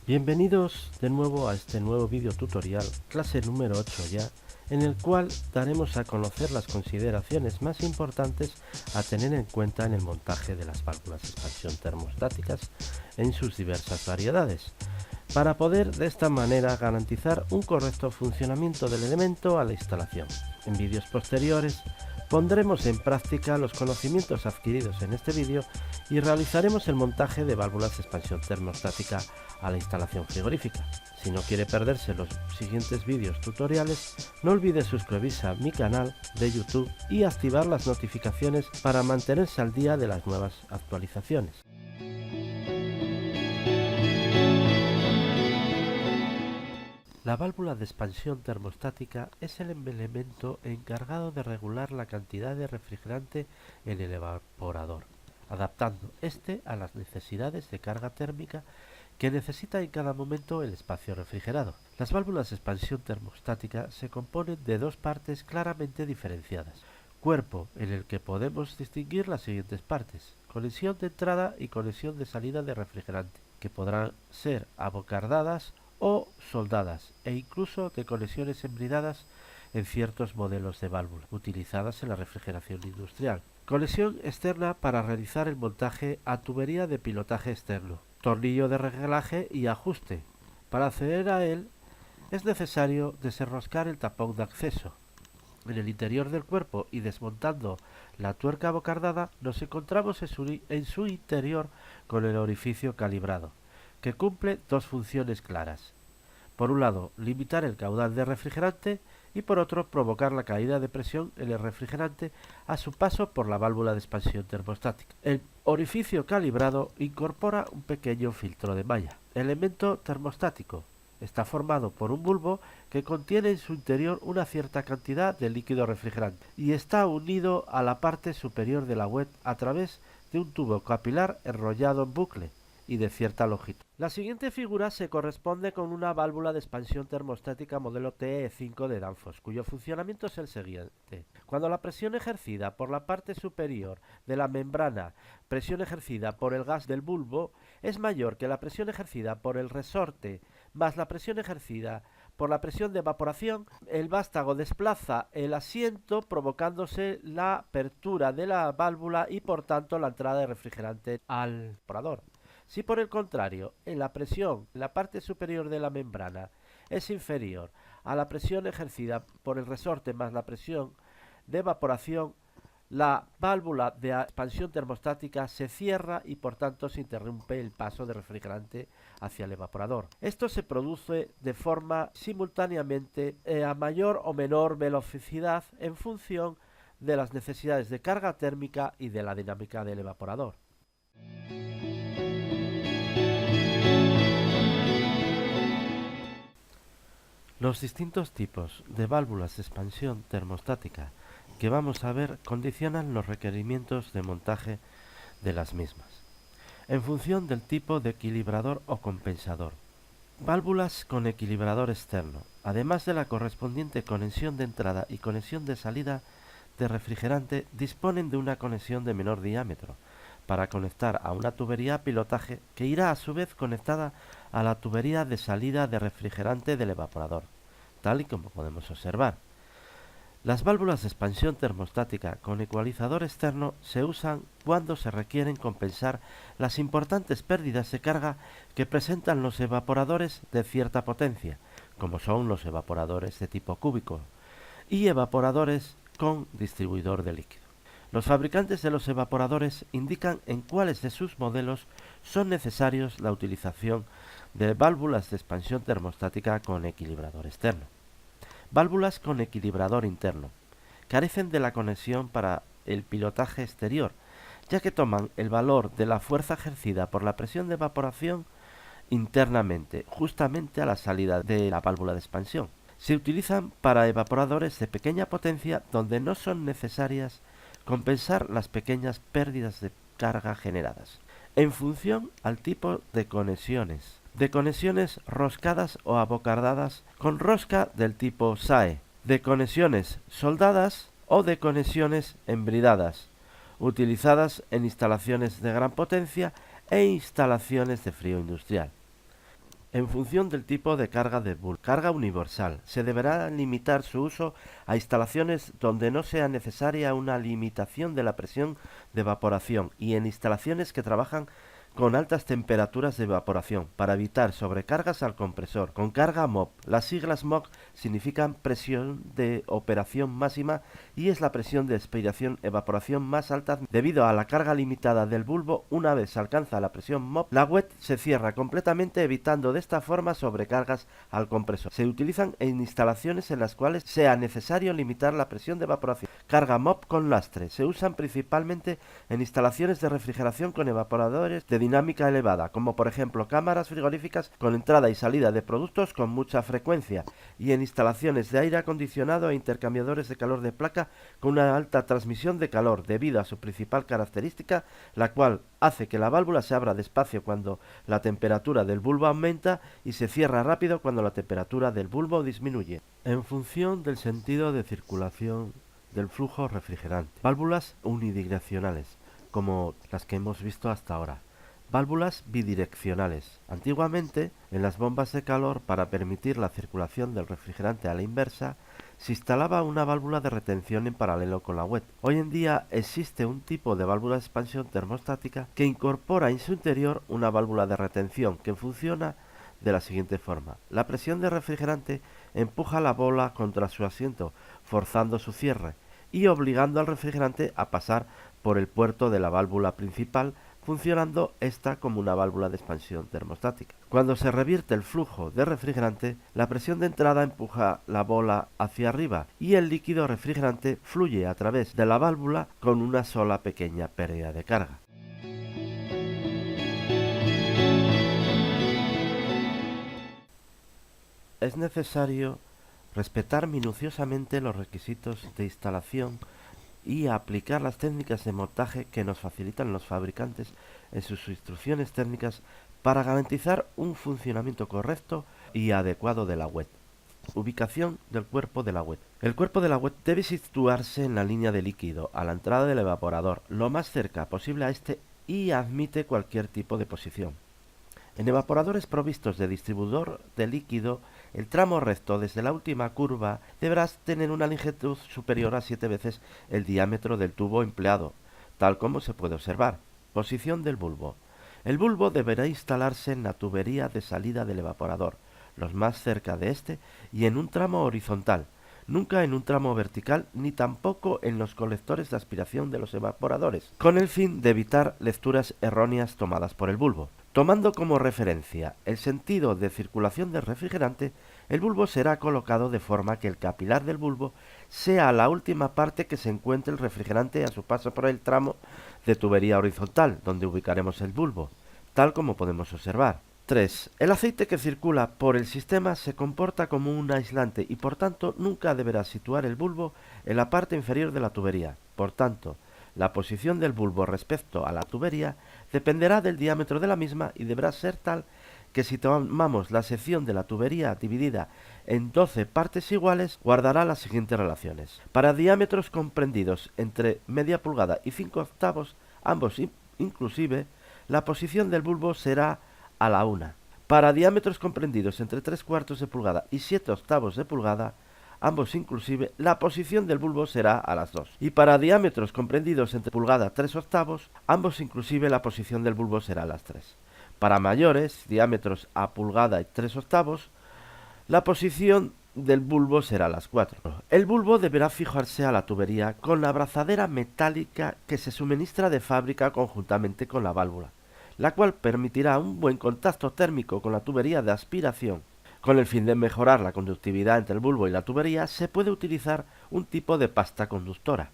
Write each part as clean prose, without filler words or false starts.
Bienvenidos de nuevo a este nuevo vídeo tutorial, clase número 8 ya, en el cual daremos a conocer las consideraciones más importantes a tener en cuenta en el montaje de las válvulas de expansión termostáticas en sus diversas variedades, para poder de esta manera garantizar un correcto funcionamiento del elemento a la instalación. En vídeos posteriores pondremos en práctica los conocimientos adquiridos en este vídeo y realizaremos el montaje de válvulas de expansión termostática a la instalación frigorífica. Si no quiere perderse los siguientes vídeos tutoriales, no olvide suscribirse a mi canal de YouTube y activar las notificaciones para mantenerse al día de las nuevas actualizaciones. La válvula de expansión termostática es el elemento encargado de regular la cantidad de refrigerante en el evaporador, adaptando este a las necesidades de carga térmica que necesita en cada momento el espacio refrigerado. Las válvulas de expansión termostática se componen de dos partes claramente diferenciadas. Cuerpo, en el que podemos distinguir las siguientes partes: conexión de entrada y conexión de salida de refrigerante, que podrán ser abocardadas o soldadas, e incluso de conexiones embridadas en ciertos modelos de válvula utilizadas en la refrigeración industrial. Conexión externa para realizar el montaje a tubería de pilotaje externo. Tornillo de reglaje y ajuste. Para acceder a él es necesario desenroscar el tapón de acceso. En el interior del cuerpo y desmontando la tuerca abocardada nos encontramos en su interior con el orificio calibrado, que cumple dos funciones claras. Por un lado, limitar el caudal de refrigerante y por otro, provocar la caída de presión en el refrigerante a su paso por la válvula de expansión termostática. El orificio calibrado incorpora un pequeño filtro de malla. Elemento termostático. Está formado por un bulbo que contiene en su interior una cierta cantidad de líquido refrigerante y está unido a la parte superior de la web a través de un tubo capilar enrollado en bucle y de cierta longitud. La siguiente figura se corresponde con una válvula de expansión termostática modelo TE5 de Danfoss, cuyo funcionamiento es el siguiente. Cuando la presión ejercida por la parte superior de la membrana, presión ejercida por el gas del bulbo, es mayor que la presión ejercida por el resorte más la presión ejercida por la presión de evaporación, el vástago desplaza el asiento provocándose la apertura de la válvula y por tanto la entrada de refrigerante al evaporador. Si por el contrario, en la presión en la parte superior de la membrana es inferior a la presión ejercida por el resorte más la presión de evaporación, la válvula de expansión termostática se cierra y por tanto se interrumpe el paso de refrigerante hacia el evaporador. Esto se produce de forma simultáneamente a mayor o menor velocidad en función de las necesidades de carga térmica y de la dinámica del evaporador. Los distintos tipos de válvulas de expansión termostática que vamos a ver condicionan los requerimientos de montaje de las mismas, en función del tipo de equilibrador o compensador. Válvulas con equilibrador externo, además de la correspondiente conexión de entrada y conexión de salida de refrigerante, disponen de una conexión de menor diámetro para conectar a una tubería a pilotaje que irá a su vez conectada a la tubería de salida de refrigerante del evaporador, tal y como podemos observar. Las válvulas de expansión termostática con ecualizador externo se usan cuando se requieren compensar las importantes pérdidas de carga que presentan los evaporadores de cierta potencia, como son los evaporadores de tipo cúbico y evaporadores con distribuidor de líquido. Los fabricantes de los evaporadores indican en cuáles de sus modelos son necesarios la utilización de válvulas de expansión termostática con equilibrador externo. Válvulas con equilibrador interno. Carecen de la conexión para el pilotaje exterior, ya que toman el valor de la fuerza ejercida por la presión de evaporación internamente, justamente a la salida de la válvula de expansión. Se utilizan para evaporadores de pequeña potencia donde no son necesarias compensar las pequeñas pérdidas de carga generadas, en función al tipo de conexiones roscadas o abocardadas con rosca del tipo SAE, de conexiones soldadas o de conexiones embridadas, utilizadas en instalaciones de gran potencia e instalaciones de frío industrial. En función del tipo de carga del bulbo. Carga universal. Se deberá limitar su uso a instalaciones donde no sea necesaria una limitación de la presión de evaporación y en instalaciones que trabajan con altas temperaturas de evaporación para evitar sobrecargas al compresor. Con carga MOP. Las siglas MOP significan presión de operación máxima y es la presión de expiración-evaporación más alta debido a la carga limitada del bulbo. Una vez se alcanza la presión MOP, la wet se cierra completamente evitando de esta forma sobrecargas al compresor. Se utilizan en instalaciones en las cuales sea necesario limitar la presión de evaporación. Carga MOP con lastre. Se usan principalmente en instalaciones de refrigeración con evaporadores de dinámica elevada, como por ejemplo cámaras frigoríficas con entrada y salida de productos con mucha frecuencia, y en instalaciones de aire acondicionado e intercambiadores de calor de placa con una alta transmisión de calor, debido a su principal característica, la cual hace que la válvula se abra despacio cuando la temperatura del bulbo aumenta y se cierra rápido cuando la temperatura del bulbo disminuye, en función del sentido de circulación del flujo refrigerante. Válvulas unidireccionales, como las que hemos visto hasta ahora. Válvulas bidireccionales. Antiguamente, en las bombas de calor, para permitir la circulación del refrigerante a la inversa, se instalaba una válvula de retención en paralelo con la wet. Hoy en día existe un tipo de válvula de expansión termostática que incorpora en su interior una válvula de retención que funciona de la siguiente forma. La presión de refrigerante empuja la bola contra su asiento, forzando su cierre y obligando al refrigerante a pasar por el puerto de la válvula principal, funcionando esta como una válvula de expansión termostática. Cuando se revierte el flujo de refrigerante, la presión de entrada empuja la bola hacia arriba y el líquido refrigerante fluye a través de la válvula con una sola pequeña pérdida de carga. Es necesario respetar minuciosamente los requisitos de instalación y aplicar las técnicas de montaje que nos facilitan los fabricantes en sus instrucciones técnicas para garantizar un funcionamiento correcto y adecuado de la wet. Ubicación del cuerpo de la wet. El cuerpo de la wet debe situarse en la línea de líquido, a la entrada del evaporador, lo más cerca posible a este, y admite cualquier tipo de posición. En evaporadores provistos de distribuidor de líquido, el tramo recto desde la última curva deberá tener una longitud superior a 7 veces el diámetro del tubo empleado, tal como se puede observar. Posición del bulbo. El bulbo deberá instalarse en la tubería de salida del evaporador, los más cerca de este, y en un tramo horizontal, nunca en un tramo vertical ni tampoco en los colectores de aspiración de los evaporadores, con el fin de evitar lecturas erróneas tomadas por el bulbo. Tomando como referencia el sentido de circulación del refrigerante, el bulbo será colocado de forma que el capilar del bulbo sea la última parte que se encuentre el refrigerante a su paso por el tramo de tubería horizontal, donde ubicaremos el bulbo, tal como podemos observar. 3. El aceite que circula por el sistema se comporta como un aislante y por tanto nunca deberá situar el bulbo en la parte inferior de la tubería. Por tanto, la posición del bulbo respecto a la tubería dependerá del diámetro de la misma y deberá ser tal que si tomamos la sección de la tubería dividida en 12 partes iguales, guardará las siguientes relaciones. Para diámetros comprendidos entre media pulgada y 5 octavos, ambos inclusive, la posición del bulbo será a la 1. Para diámetros comprendidos entre 3/4 de pulgada y 7 octavos de pulgada, ambos inclusive, la posición del bulbo será a las 2. Y para diámetros comprendidos entre pulgada 3 octavos, ambos inclusive, la posición del bulbo será a las 3. Para mayores, diámetros a pulgada y 3 octavos, la posición del bulbo será a las 4. El bulbo deberá fijarse a la tubería con la abrazadera metálica que se suministra de fábrica conjuntamente con la válvula, la cual permitirá un buen contacto térmico con la tubería de aspiración. Con el fin de mejorar la conductividad entre el bulbo y la tubería, se puede utilizar un tipo de pasta conductora.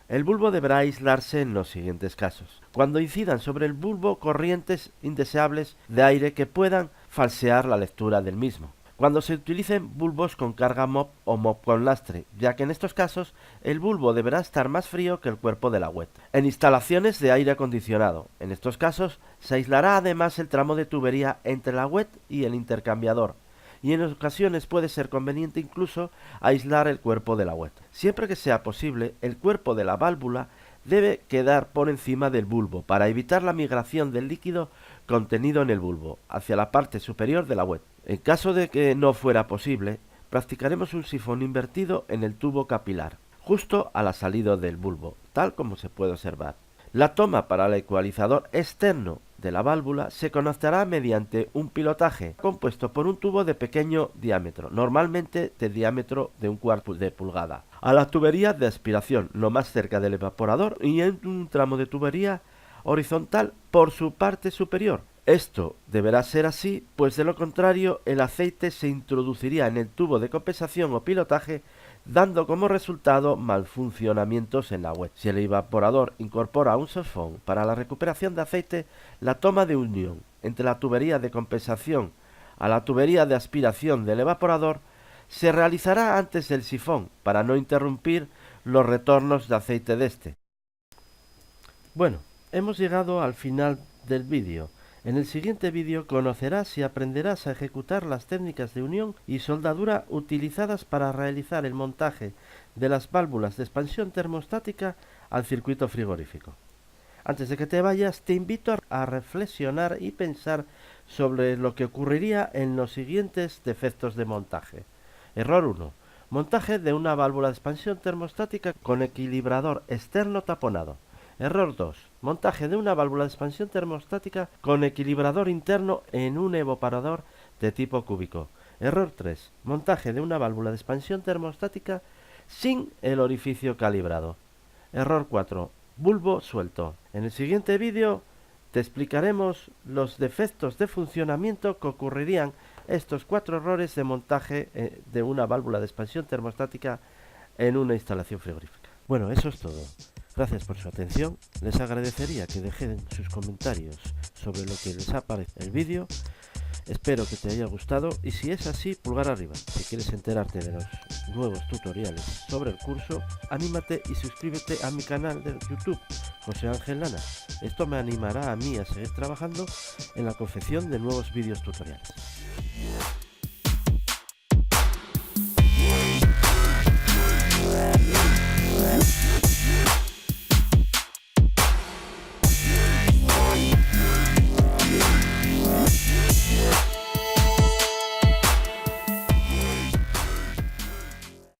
El bulbo deberá aislarse en los siguientes casos: cuando incidan sobre el bulbo corrientes indeseables de aire que puedan falsear la lectura del mismo; cuando se utilicen bulbos con carga MOP o MOP con lastre, ya que en estos casos el bulbo deberá estar más frío que el cuerpo de la wet; en instalaciones de aire acondicionado. En estos casos se aislará además el tramo de tubería entre la wet y el intercambiador, y en ocasiones puede ser conveniente incluso aislar el cuerpo de la wet. Siempre que sea posible, el cuerpo de la válvula debe quedar por encima del bulbo para evitar la migración del líquido contenido en el bulbo, hacia la parte superior de la web. En caso de que no fuera posible, practicaremos un sifón invertido en el tubo capilar, justo a la salida del bulbo, tal como se puede observar. La toma para el ecualizador externo de la válvula se conectará mediante un pilotaje compuesto por un tubo de pequeño diámetro, normalmente de diámetro de 1/4 de pulgada, a la tubería de aspiración, lo más cerca del evaporador, y en un tramo de tubería horizontal por su parte superior. Esto deberá ser así, pues de lo contrario el aceite se introduciría en el tubo de compensación o pilotaje, dando como resultado malfuncionamientos en la web. Si el evaporador incorpora un sifón para la recuperación de aceite, la toma de unión entre la tubería de compensación a la tubería de aspiración del evaporador se realizará antes del sifón para no interrumpir los retornos de aceite de este. Bueno, hemos llegado al final del vídeo. En el siguiente vídeo conocerás y aprenderás a ejecutar las técnicas de unión y soldadura utilizadas para realizar el montaje de las válvulas de expansión termostática al circuito frigorífico. Antes de que te vayas, te invito a reflexionar y pensar sobre lo que ocurriría en los siguientes defectos de montaje. Error 1. Montaje de una válvula de expansión termostática con equilibrador externo taponado. Error 2. Montaje de una válvula de expansión termostática con equilibrador interno en un evaporador de tipo cúbico. Error 3. Montaje de una válvula de expansión termostática sin el orificio calibrado. Error 4. Bulbo suelto. En el siguiente vídeo te explicaremos los defectos de funcionamiento que ocurrirían estos 4 errores de montaje de una válvula de expansión termostática en una instalación frigorífica. Bueno, eso es todo. Gracias por su atención. Les agradecería que dejen sus comentarios sobre lo que les ha parecido el vídeo. Espero que te haya gustado y si es así, pulgar arriba. Si quieres enterarte de los nuevos tutoriales sobre el curso, anímate y suscríbete a mi canal de YouTube, José Ángel Lana. Esto me animará a mí a seguir trabajando en la confección de nuevos vídeos tutoriales.